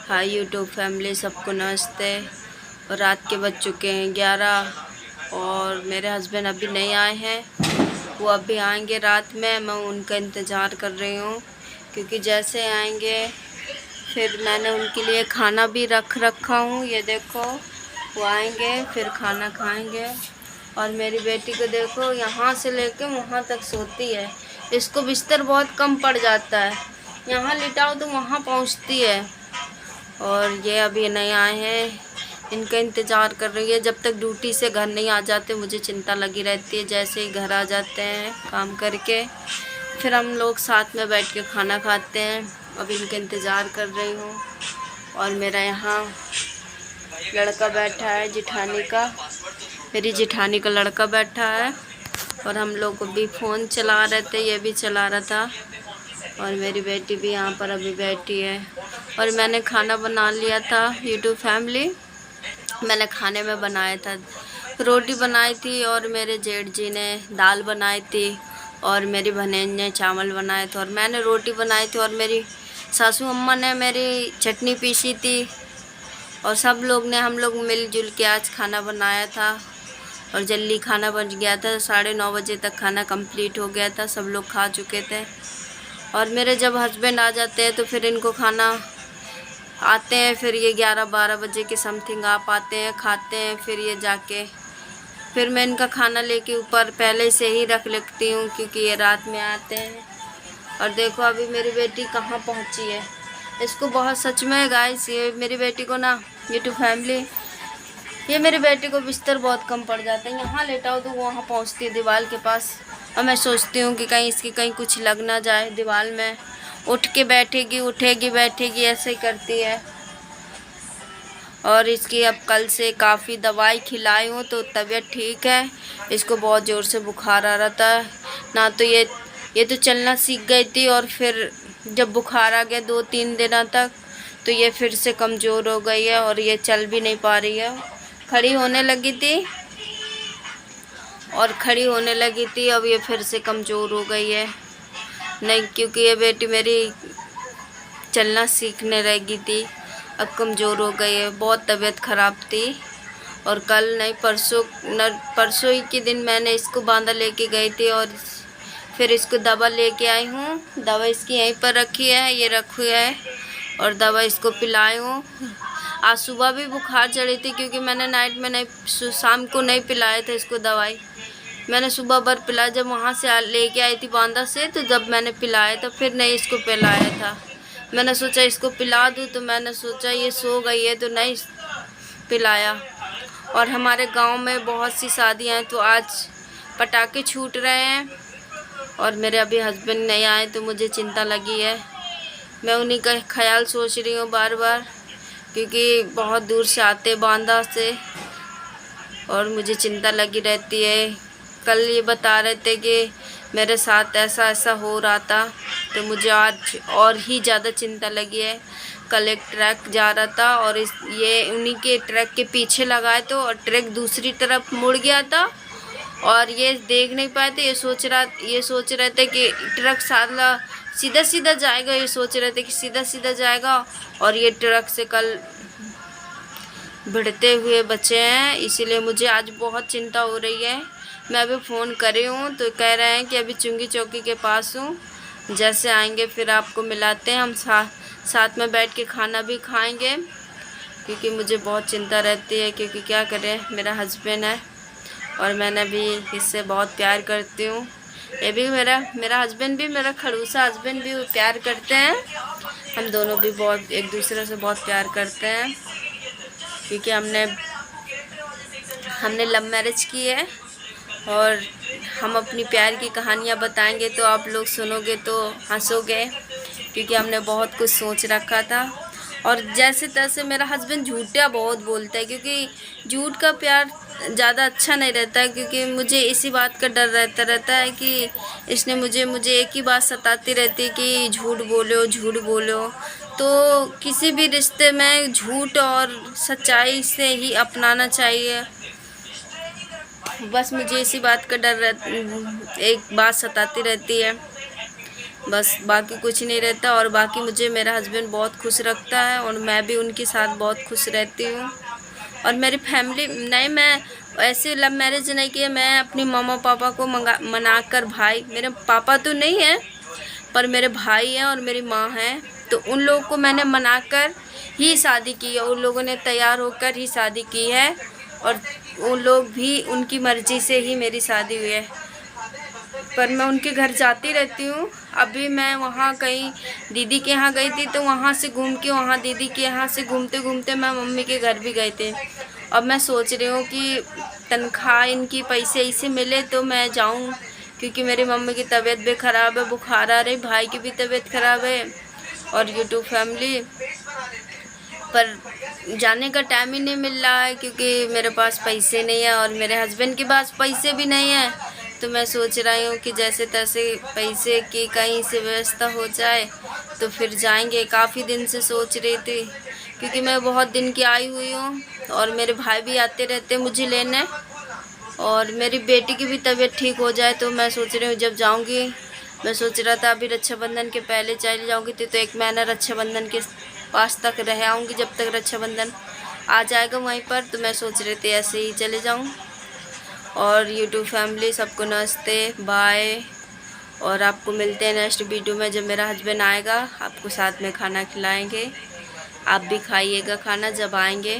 Hi YouTube family, सबको नमस्ते। और रात के बज चुके हैं 11 और मेरे हस्बैंड अभी नहीं आए हैं। वो अभी आएंगे रात में, मैं उनका इंतज़ार कर रही हूँ क्योंकि जैसे आएंगे फिर मैंने उनके लिए खाना भी रखा हूँ। ये देखो, वो आएंगे फिर खाना खाएंगे। और मेरी बेटी को देखो, यहाँ से लेके वहाँ तक सोती है। इसको बिस्तर बहुत कम पड़ जाता है, यहाँ लिटाओ तो वहाँ पहुँचती है। और ये अभी नहीं आए हैं, इनका इंतज़ार कर रही है। जब तक ड्यूटी से घर नहीं आ जाते मुझे चिंता लगी रहती है। जैसे ही घर आ जाते हैं काम करके, फिर हम लोग साथ में बैठ के खाना खाते हैं। अभी इनका इंतज़ार कर रही हूँ। और मेरा यहाँ लड़का बैठा है, जिठानी का, मेरी जिठानी का लड़का बैठा है। और हम लोग भी फ़ोन चला रहे थे, ये भी चला रहा था। और मेरी बेटी भी यहाँ पर अभी बैठी है। और मैंने खाना बना लिया था यूट्यूब फैमिली। मैंने खाने में बनाया था, रोटी बनाई थी और मेरे जेठ जी ने दाल बनाई थी और मेरी बहन ने चावल बनाए थे और मैंने रोटी बनाई थी और मेरी सासू अम्मा ने मेरी चटनी पीसी थी। और सब लोग ने, हम लोग मिलजुल के आज खाना बनाया था और जल्दी खाना बन गया था। 9:30 बजे तक खाना कंप्लीट हो गया था, सब लोग खा चुके थे। और मेरे जब हस्बैंड आ जाते हैं तो फिर इनको खाना आते हैं, फिर ये 11-12 बजे के समथिंग आ पाते हैं, खाते हैं। फिर ये जाके फिर मैं इनका खाना लेके ऊपर पहले से ही रख लेती हूँ क्योंकि ये रात में आते हैं। और देखो अभी मेरी बेटी कहाँ पहुँची है। इसको बहुत, सच में गाइस, ये मेरी बेटी को ना, यूट्यूब फैमिली, ये मेरी बेटी को बिस्तर बहुत कम पड़ जाता है। यहाँ लेटाओ तो वहाँ पहुँचती है दीवार के पास। और मैं सोचती हूँ कि कहीं इसकी कहीं कुछ लग ना जाए दीवार में। उठ के बैठेगी, उठेगी, बैठेगी, ऐसे ही करती है। और इसकी अब कल से काफ़ी दवाई खिलाई हूँ तो तबीयत ठीक है। इसको बहुत ज़ोर से बुखार आ रहा था ना, तो ये तो चलना सीख गई थी। और फिर जब बुखार आ गया 2-3 दिनों तक, तो ये फिर से कमज़ोर हो गई है और ये चल भी नहीं पा रही है। खड़ी होने लगी थी और खड़ी होने लगी थी, अब ये फिर से कमज़ोर हो गई है। नहीं, क्योंकि ये बेटी मेरी चलना सीखने लगी थी, अब कमज़ोर हो गई है। बहुत तबीयत ख़राब थी। और कल नहीं, परसों ही के दिन मैंने इसको बांधा लेके गई थी और फिर इसको दवा लेके आई हूँ। दवा इसकी यहीं पर रखी है, ये रखी है, और दवा इसको पिलाई हूँ। आज सुबह भी बुखार चढ़ी थी क्योंकि मैंने नाइट में नहीं, शाम को नहीं पिलाया था इसको दवाई। मैंने सुबह भर पिलाया, जब वहाँ से लेके आई थी बांदा से, तो जब मैंने पिलाया था फिर नहीं इसको पिलाया था। मैंने सोचा इसको पिला दूँ, तो मैंने सोचा ये सो गई है तो नहीं पिलाया। और हमारे गांव में बहुत सी शादियाँ हैं तो आज पटाखे छूट रहे हैं और मेरे अभी हस्बैंड नहीं आए तो मुझे चिंता लगी है। मैं उन्हीं का ख्याल सोच रही हूँ बार बार, क्योंकि बहुत दूर से आते बांदा से और मुझे चिंता लगी रहती है। कल ये बता रहे थे कि मेरे साथ ऐसा ऐसा हो रहा था, तो मुझे आज और ही ज़्यादा चिंता लगी है। कल एक ट्रक जा रहा था और ये उन्हीं के ट्रक के पीछे लगाए तो, और ट्रक दूसरी तरफ मुड़ गया था और ये देख नहीं पाए थे। ये सोच रहे थे कि ट्रक साला सीधा सीधा जाएगा, ये सोच रहे थे कि सीधा सीधा जाएगा, और ये ट्रक से कल भिड़ते हुए बचे हैं। इसीलिए मुझे आज बहुत चिंता हो रही है। मैं अभी फ़ोन करी हूँ तो कह रहे हैं कि अभी चुंगी चौकी के पास हूँ, जैसे आएंगे फिर आपको मिलाते हैं। हम साथ में बैठ के खाना भी खाएंगे, क्योंकि मुझे बहुत चिंता रहती है। क्योंकि क्या करें, मेरा हस्बैंड है और मैंने भी इससे बहुत प्यार करती हूँ। ये भी मेरा हस्बैंड भी, मेरा खड़ूसा हस्बैंड भी प्यार करते हैं। हम दोनों भी बहुत एक दूसरे से बहुत प्यार करते हैं, क्योंकि हमने लव मैरिज की है। और हम अपनी प्यार की कहानियाँ बताएंगे तो आप लोग सुनोगे तो हंसोगे, क्योंकि हमने बहुत कुछ सोच रखा था। और जैसे तैसे मेरा हस्बैंड झूठा बहुत बोलता है, क्योंकि झूठ का प्यार ज़्यादा अच्छा नहीं रहता है। क्योंकि मुझे इसी बात का डर रहता है कि इसने मुझे एक ही बात सताती रहती है कि झूठ बोलो, झूठ बोलो। तो किसी भी रिश्ते में झूठ और सच्चाई से ही अपनाना चाहिए। बस मुझे इसी बात का डर एक बात सताती रहती है बस बाकी कुछ नहीं रहता। और बाकी मुझे मेरा हस्बैंड बहुत खुश रखता है और मैं भी उनके साथ बहुत खुश रहती हूँ। और मेरी फैमिली नहीं, मैं ऐसे लव मैरिज नहीं किया। मैं अपनी मम्मा पापा को मना कर, भाई मेरे पापा तो नहीं है पर मेरे भाई हैं और मेरी माँ है, तो उन लोगों को मैंने मनाकर ही शादी की है। उन लोगों ने तैयार होकर ही शादी की है और उन लोग भी उनकी मर्ज़ी से ही मेरी शादी हुई है। पर मैं उनके घर जाती रहती हूँ। अभी मैं वहाँ कहीं दीदी के यहाँ गई थी, तो वहाँ से घूम के वहाँ दीदी के यहाँ से घूमते घूमते मैं मम्मी के घर भी गए थे। अब मैं सोच रही हूँ कि तनख्वाह इनकी पैसे ऐसे मिले तो मैं जाऊँ, क्योंकि मेरी मम्मी की तबीयत भी ख़राब है, बुखार आ रही, भाई की भी तबीयत ख़राब है और यूट्यूब फैमिली पर जाने का टाइम ही नहीं मिल रहा है, क्योंकि मेरे पास पैसे नहीं है और मेरे हस्बैंड के पास पैसे भी नहीं है। तो मैं सोच रही हूँ कि जैसे तैसे पैसे की कहीं से व्यवस्था हो जाए तो फिर जाएंगे। काफ़ी दिन से सोच रही थी, क्योंकि मैं बहुत दिन की आई हुई हूँ और मेरे भाई भी आते रहते मुझे लेने, और मेरी बेटी की भी तबीयत ठीक हो जाए। तो मैं सोच रही हूँ जब जाऊँगी, मैं सोच रहा था अभी रक्षाबंधन के पहले चली जाऊँगी तो 1 महीना रक्षाबंधन के पास तक रह आऊँगी, जब तक रक्षाबंधन आ जाएगा वहीं पर। तो मैं सोच रही थी ऐसे ही चले जाऊँ। और यूट्यूब फैमिली सबको नमस्ते, बाय। और आपको मिलते हैं नेक्स्ट वीडियो में। जब मेरा हस्बैंड आएगा आपको साथ में खाना खिलाएंगे, आप भी खाइएगा खाना जब आएंगे।